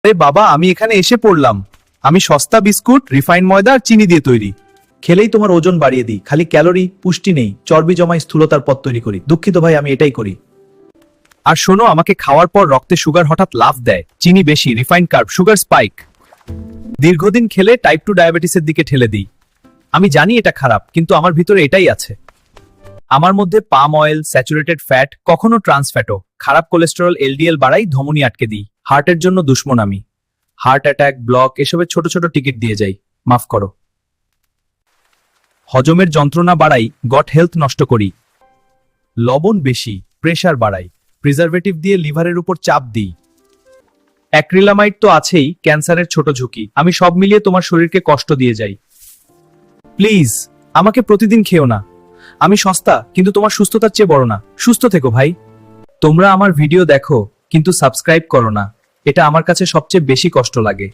আরে বাবা, আমি এখানে এসে পড়লাম। আমি সস্তা বিস্কুট, রিফাইন্ড ময়দা আর চিনি দিয়ে তৈরি। খেলেই তোমার ওজন বাড়িয়ে দিই, খালি ক্যালোরি পুষ্টি নেই, চর্বি জমায় স্থূলতার পথ তৈরি করি। দুঃখিত ভাই, আমি এটাই করি। আর শোনো, আমাকে খাওয়ার পর রক্তে সুগার হঠাৎ লাফ দেয়। চিনি বেশি, রিফাইন্ড কার্ব, সুগার স্পাইক। দীর্ঘদিন খেলে টাইপ 2 ডায়াবেটিসের দিকে ঠেলে দিই। আমি জানি এটা খারাপ, কিন্তু আমার ভিতরে এটাই আছে। আমার মধ্যে পাম অয়েল, স্যাচুরেটেড ফ্যাট, কখনো ট্রান্স ফ্যাটও, খারাপ কোলেস্টেরল, এলডিএল বাড়াই, ধমনী আটকে দিই। হার্টের জন্য দুশ্মন আমি। হার্ট অ্যাটাক, ব্লক, এসবের ছোট ছোট টিকিট দিয়ে যাই। মাফ করো। হজমের যন্ত্রণা বাড়াই, গট হেলথ নষ্ট করি। লবণ বেশি, প্রেসার বাড়াই, প্রিজারভেটিভ দিয়ে লিভারের উপর চাপ দিই। অ্যাক্রিলামাইড তো আছেই, ক্যান্সারের ছোট ঝুঁকি। আমি সব মিলিয়ে তোমার শরীরকে কষ্ট দিয়ে যাই। প্লিজ, আমাকে প্রতিদিন খেও না। আমি সস্তা, কিন্তু তোমার সুস্থতার চেয়ে বড় না। সুস্থ থেকো ভাই। তোমরা আমার ভিডিও দেখো, কিন্তু সাবস্ক্রাইব করো না। এটা আমার কাছে সবচেয়ে বেশি কষ্ট লাগে।